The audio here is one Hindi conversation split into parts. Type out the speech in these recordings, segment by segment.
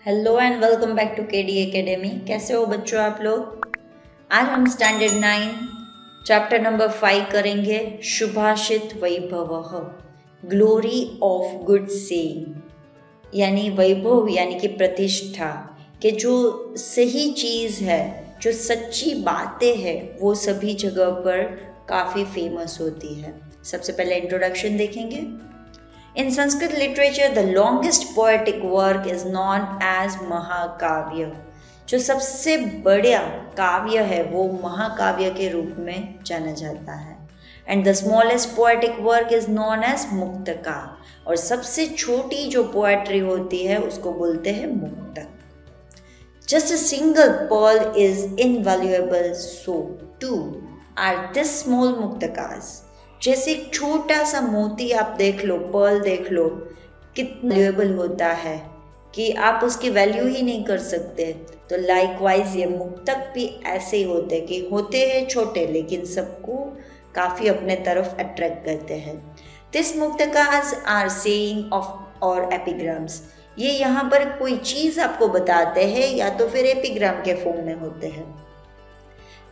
Hello and welcome back to KD academy. कैसे हो बच्चों आप लोग। आज हम स्टैंडर्ड 9 चैप्टर नंबर 5 करेंगे शुभाषित वैभव, ग्लोरी ऑफ गुड सेइंग। यानी वैभव यानी कि प्रतिष्ठा कि जो सही चीज़ है, जो सच्ची बातें हैं वो सभी जगह पर काफ़ी फेमस होती है। सबसे पहले इंट्रोडक्शन देखेंगे। In Sanskrit literature, the longest poetic work is known as महाकाव्य। जो सबसे बड़ा काव्य है वो महाकाव्य के रूप में जाना जाता है। And the smallest poetic work is known as मुक्तका। और सबसे छोटी जो पोएट्री होती है उसको बोलते हैं मुक्तक। Just a single pearl is invaluable, so too are this small muktakas। जैसे एक छोटा सा मोती आप देख लो, पर्ल देख लो, कितना वैल्यूएबल होता है कि आप उसकी वैल्यू ही नहीं कर सकते। तो लाइकवाइज ये मुक्तक भी ऐसे ही होते हैं कि होते हैं छोटे लेकिन सबको काफ़ी अपने तरफ अट्रैक्ट करते हैं। दिस मुक्तकास आर सेइंग ऑफ और एपिग्राम्स। ये यहाँ पर कोई चीज़ आपको बताते हैं या तो फिर एपिग्राम के फॉर्म में होते हैं।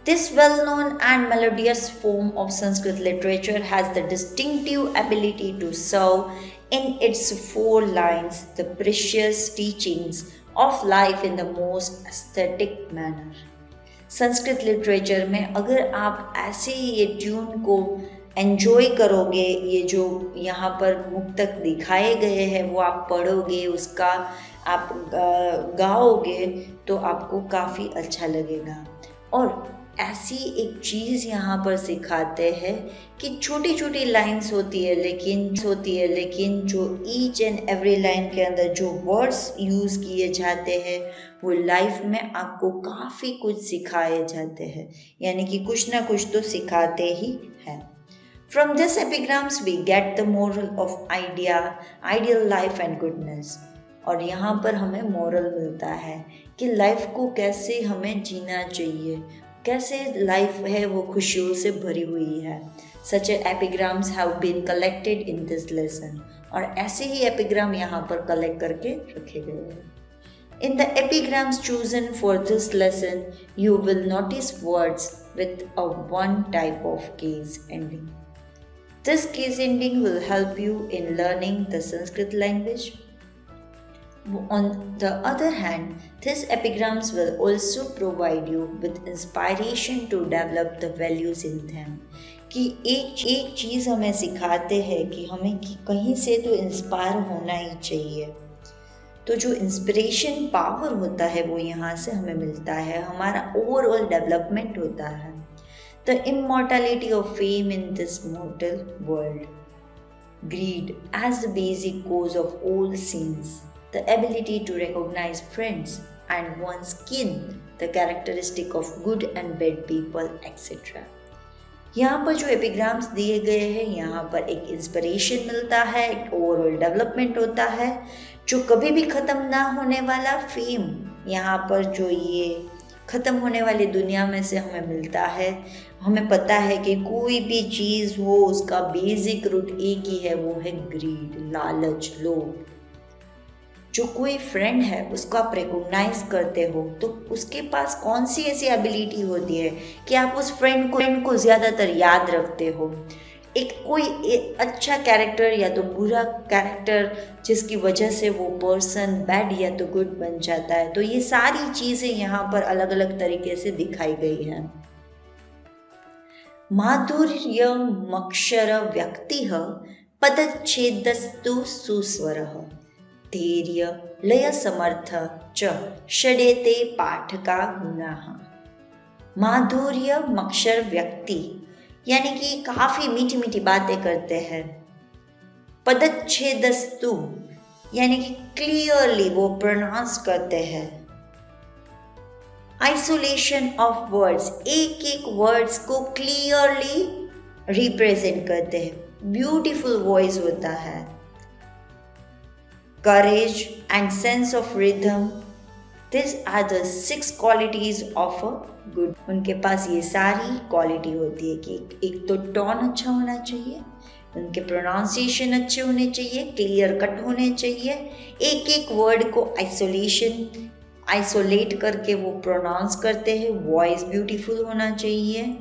This well-known and melodious form of Sanskrit literature has the distinctive ability to serve in its 4 lines the precious teachings of life in the most aesthetic manner। Sanskrit literature में अगर आप ऐसे ही ये ट्यून को एंजॉय करोगे, ये जो यहाँ पर मुक्तक दिखाए गए हैं वो आप पढ़ोगे, उसका आप गाओगे तो आपको काफ़ी अच्छा लगेगा। और ऐसी एक चीज़ यहाँ पर सिखाते हैं कि छोटी छोटी लाइंस होती है लेकिन जो ईच एंड एवरी लाइन के अंदर जो वर्ड्स यूज़ किए जाते हैं वो लाइफ में आपको काफ़ी कुछ सिखाए जाते हैं, यानी कि कुछ ना कुछ तो सिखाते ही हैं। From this epigrams we get the moral of ideal life and goodness. और यहाँ पर हमें मोरल मिलता है कि लाइफ को कैसे हमें जीना चाहिए, कैसे लाइफ है वो खुशियों से भरी हुई है। Such epigrams have been collected in this lesson. और ऐसे ही एपिग्राम यहाँ पर कलेक्ट करके रखे गए हैं। In the एपिग्राम्स chosen for this lesson you will notice words with a one type of case ending. This case ending will help you in learning the Sanskrit language. On the other hand, these epigrams will also provide you with inspiration to develop the values in them। कि एक चीज़ हमें सिखाते हैं कि हमें कहीं से तो इंस्पायर होना ही चाहिए। तो जो इंस्पिरेशन पावर होता है वो यहाँ से हमें मिलता है, हमारा ओवरऑल डेवलपमेंट होता है। The immortality of fame in this mortal world, greed as the basic cause of all sins, the ability to recognize friends and one's kin, the characteristic of good and bad people, etc। यहाँ पर जो एपिग्राम्स दिए गए हैं यहाँ पर एक इंस्पिरेशन मिलता है, एक ओवरऑल डेवलपमेंट होता है, जो कभी भी ख़त्म ना होने वाला फेम यहाँ पर जो ये ख़त्म होने वाली दुनिया में से हमें मिलता है। हमें पता है कि कोई भी चीज़ हो उसका बेसिक रूट एक ही है, वो है ग्रीड, लालच, लोभ। जो कोई फ्रेंड है उसको आप रिकॉग्नाइज करते हो तो उसके पास कौन सी ऐसी एबिलिटी होती है कि आप उस फ्रेंड को ज़्यादातर याद रखते हो। एक अच्छा कैरेक्टर या तो बुरा कैरेक्टर जिसकी वजह से वो पर्सन बैड या तो गुड बन जाता है। तो ये सारी चीज़ें यहाँ पर अलग अलग तरीके से दिखाई गई हैं। माधुर्य मक्षर व्यक्ति पदच्छेदस्तु सुस्वर, धैर्य लय समर्थ च षडेते पाठका गुणाः। माधुर्य मक्षर व्यक्ति यानी कि काफ़ी मीठी मीठी बातें करते हैं। पदच्छेदस्तु यानी कि क्लियरली वो प्रोनाउंस करते हैं। आइसोलेशन ऑफ वर्ड्स, एक एक वर्ड्स को क्लियरली रिप्रेजेंट करते हैं। ब्यूटीफुल वॉइस होता है। courage and sense of rhythm, these are the 6 qualities of a good। उनके पास ये सारी क्वालिटी होती है कि एक तो टोन अच्छा होना चाहिए, उनके प्रोनाउंसिएशन अच्छे होने चाहिए, क्लियर कट होने चाहिए, एक एक वर्ड को आइसोलेट करके वो प्रोनाउंस करते हैं, वॉइस ब्यूटीफुल होना चाहिए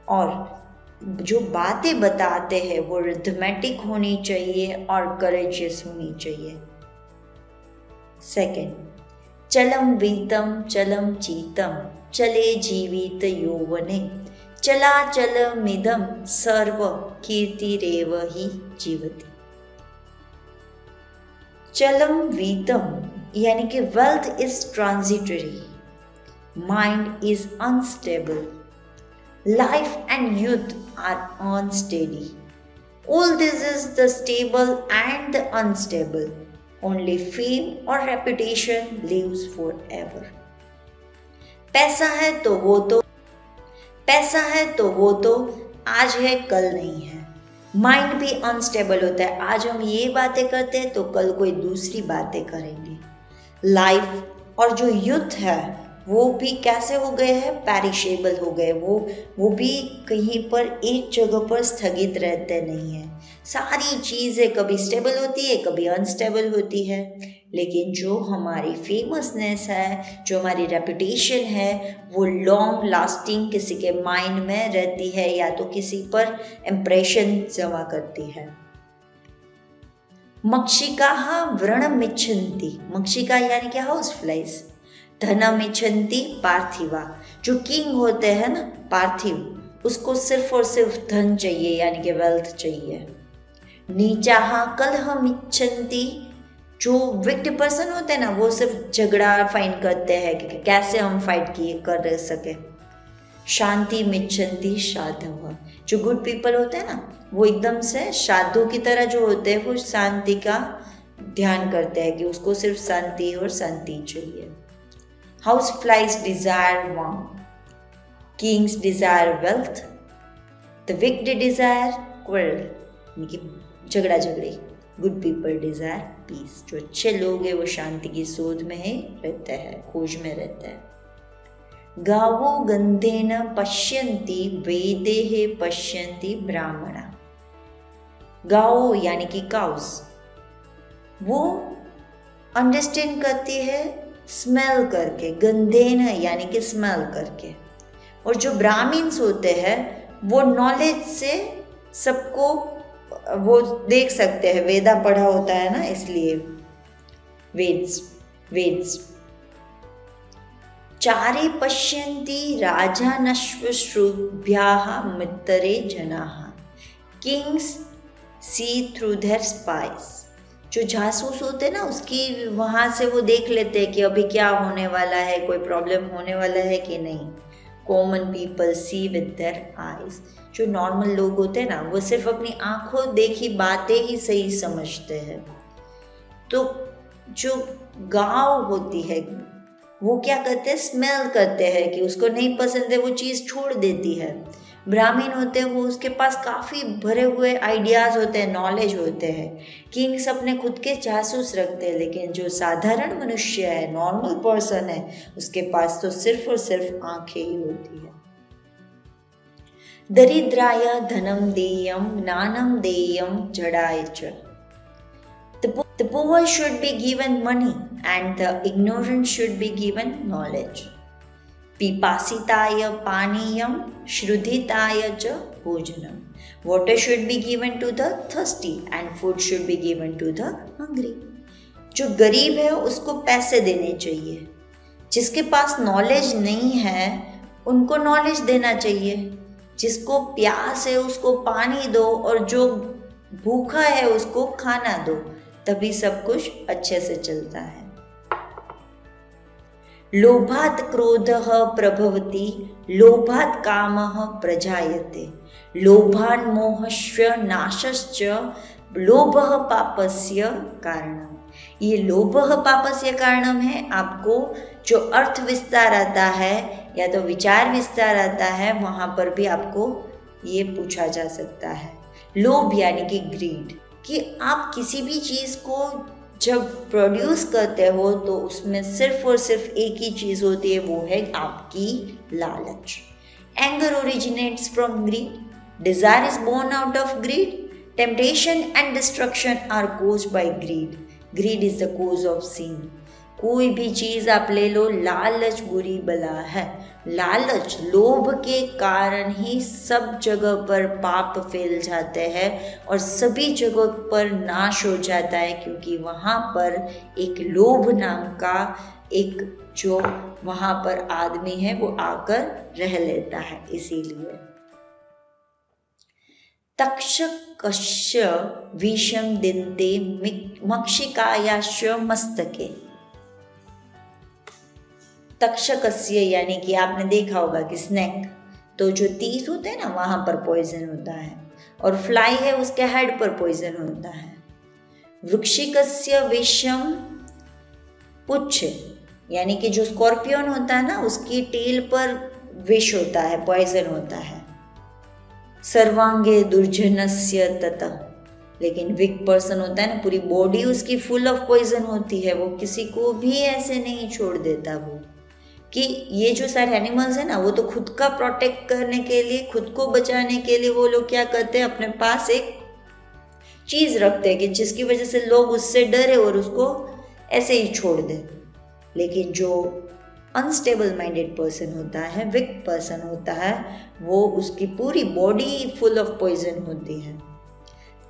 और जो बातें बताते हैं वो रिथमेटिक होनी चाहिए और करेजियस होनी चाहिए। सेकंड, चलम वीतम चलम चीतम चले जीवित यौवने चलाचलमिदं सर्व कीर्तिरेव हि जीवति। चलम वीतम यानी कि wealth is transitory, mind is unstable, life and youth are unsteady. All this is the stable and the unstable. Only fame or reputation lives forever. पैसा है तो वो तो आज है कल नहीं है। माइंड भी अनस्टेबल होता है, आज हम ये बातें करते हैं तो कल कोई दूसरी बातें करेंगे। लाइफ और जो यूथ है वो भी कैसे हो गए हैं, पैरिशेबल हो गए, वो भी कहीं पर एक जगह पर स्थगित रहते नहीं हैं। सारी चीज़ें कभी स्टेबल होती है, कभी अनस्टेबल होती है, लेकिन जो हमारी फेमसनेस है, जो हमारी रेपुटेशन है, वो लॉन्ग लास्टिंग किसी के माइंड में रहती है या तो किसी पर इम्प्रेशन जमा करती है। मक्षिकाः व्रणमिच्छन्ति, मक्षिका यानी क्या, हाउस फ्लाइज। धनमिच्छन्ति पार्थिवा, जो किंग होते हैं ना पार्थिव, उसको सिर्फ और सिर्फ धन चाहिए यानी कि वेल्थ चाहिए। नीचाः कलहमिच्छन्ति, जो विक्टिम पर्सन होते हैं ना वो सिर्फ झगड़ा फाइंड करते हैं कि कैसे हम फाइट कर सके। शांति मिच्छन्ति साधवः, जो गुड पीपल होते हैं ना वो एकदम से साधु की तरह जो होते हैं वो शांति का ध्यान करते हैं कि उसको सिर्फ शांति और शांति चाहिए। House flies desire warmth, kings desire wealth, the wicked desire quarrel, यानी कि झगड़ा झगड़ी। Good people desire peace, जो अच्छे लोग हैं वो शांति की शोध में ही रहते हैं, खोज में रहते हैं। गावो गंधेन पश्यन्ति वेदेः पश्यन्ति ब्राह्मणा, गाओ यानी कि काउस, वो अंडरस्टैंड करती है स्मेल करके, गंधेन यानी कि स्मेल करके, और जो ब्राह्मण्स होते हैं वो नॉलेज से सबको वो देख सकते हैं, वेदा पढ़ा होता है ना इसलिए वेद्स। चारे पश्यन्ति राजानश्वश्रुभ्याः मित्तरे जनाः, kings see through their spies, जो जासूस होते हैं ना उसकी वहाँ से वो देख लेते हैं कि अभी क्या होने वाला है, कोई प्रॉब्लम होने वाला है कि नहीं। Common people see with their eyes, जो नॉर्मल लोग होते हैं ना वो सिर्फ अपनी आंखों देखी बातें ही सही समझते हैं। तो जो गांव होती है वो क्या करते हैं, स्मेल करते हैं कि उसको नहीं पसंद है वो चीज़ छोड़ देती है। ब्राह्मण होते हैं वो उसके पास काफ़ी भरे हुए आइडियाज़ होते हैं, नॉलेज होते हैं। किंग्स अपने खुद के जासूस रखते हैं, लेकिन जो साधारण मनुष्य है, नॉर्मल पर्सन है, उसके पास तो सिर्फ और सिर्फ आंखें ही होती है। दरिद्राय धनम देयम ज्ञानम देयम जड़ाय च, the poor should be given money and the ignorant should be given knowledge. पिपासिताय पानीयम श्रुधिताय च भोजनम, water should be given to the thirsty and food should be given to the hungry. जो गरीब है उसको पैसे देने चाहिए, जिसके पास नॉलेज नहीं है उनको नॉलेज देना चाहिए, जिसको प्यास है उसको पानी दो और जो भूखा है उसको खाना दो, तभी सब कुछ अच्छे से चलता है। लोभात् क्रोधः प्रभवति, लोभात् कामः प्रजायते, लोभान् मोहश्च नाशश्च लोभः पापस्य कारणम। ये लोभः पापस्य कारणम है। आपको जो अर्थ विस्तार आता है या तो विचार विस्तार आता है, वहाँ पर भी आपको ये पूछा जा सकता है। लोभ यानी कि ग्रीड, कि आप किसी भी चीज़ को जब प्रोड्यूस करते हो तो उसमें सिर्फ और सिर्फ एक ही चीज़ होती है, वो है आपकी लालच। Anger originates from greed, desire is born out of greed, temptation and destruction are caused by greed, greed is the cause of sin। कोई भी चीज आप ले लो, लालच बुरी बला है। लालच, लोभ के कारण ही सब जगह पर पाप फैल जाते हैं और सभी जगह पर नाश हो जाता है, क्योंकि वहाँ पर एक लोभ नाम का एक जो वहाँ पर आदमी है वो आकर रह लेता है। इसीलिए तक्षकस्य विषम दिन्ते मक्षिकायाश्च मस्तके। तक्षकस्य यानी कि आपने देखा होगा कि स्नेक, तो जो तीस होते हैं ना वहां पर पॉइजन होता है, और फ्लाई है उसके हेड पर पॉइजन होता है। वृक्षिकस्य विषम पुच्छ, यानी कि जो स्कॉर्पियन होता है ना उसकी टेल पर विष होता है, पॉइजन होता है। सर्वांगे दुर्जनस्य ततः, लेकिन वीक पर्सन होता है ना, पूरी बॉडी उसकी फुल ऑफ पॉइजन होती है, वो किसी को भी ऐसे नहीं छोड़ देता। वो कि ये जो सारे एनिमल्स है ना वो तो खुद का प्रोटेक्ट करने के लिए, खुद को बचाने के लिए वो लोग क्या करते हैं, अपने पास एक चीज रखते हैं कि जिसकी वजह से लोग उससे डरे और उसको ऐसे ही छोड़ दे। लेकिन जो अनस्टेबल माइंडेड पर्सन होता है, वीक पर्सन होता है, वो उसकी पूरी बॉडी फुल ऑफ पॉइजन होती है।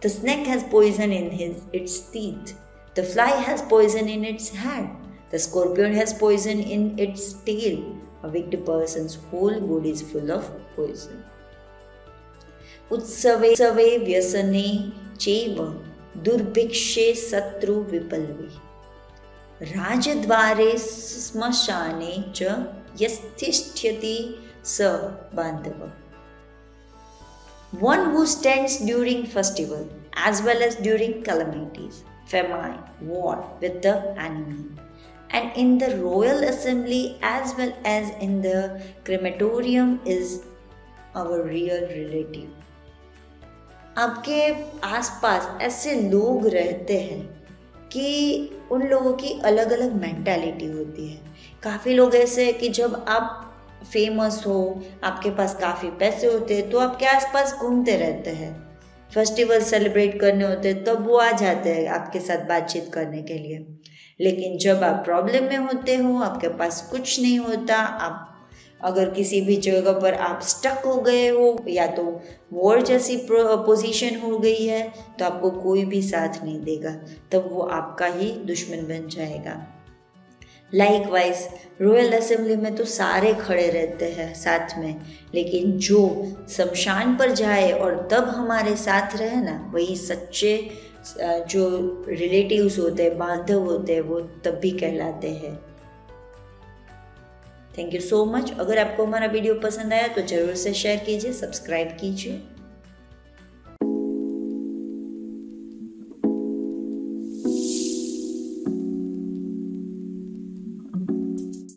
The snake has poison in its teeth. The fly has poison in its head. The scorpion has poison in its tail. A wicked person's whole body is full of poison. उत्सवे व्यसने चैव दुर्भिक्षे शत्रु विपल्वे। राजद्वारे श्मशाने च यस्तिष्ठति स बान्धवः। One who stands during festival as well as during calamities, famine, war with the enemy, and in the royal assembly as well as in the crematorium is our real relative. आपके आसपास ऐसे लोग रहते हैं कि उन लोगों की अलग अलग मेंटालिटी होती है। काफ़ी लोग ऐसे हैं कि जब आप फेमस हो, आपके पास काफ़ी पैसे होते हैं तो आपके आसपास घूमते रहते हैं। फेस्टिवल सेलिब्रेट करने होते हैं तब वो आ जाते हैं आपके साथ बातचीत करने के लिए। लेकिन जब आप प्रॉब्लम में होते हो, आपके पास कुछ नहीं होता, आप अगर किसी भी जगह पर आप स्टक हो गए हो या तो वॉर जैसी पोजीशन हो गई है तो आपको कोई भी साथ नहीं देगा, तब वो आपका ही दुश्मन बन जाएगा। लाइकवाइज रॉयल असेंबली में तो सारे खड़े रहते हैं साथ में, लेकिन जो शमशान पर जाए और तब हमारे साथ रहे ना, वही सच्चे जो रिलेटिव्स होते हैं, बांधव होते हैं, वो तब भी कहलाते हैं। Thank you so much. अगर आपको हमारा वीडियो पसंद आया तो ज़रूर से शेयर कीजिए, सब्सक्राइब कीजिए।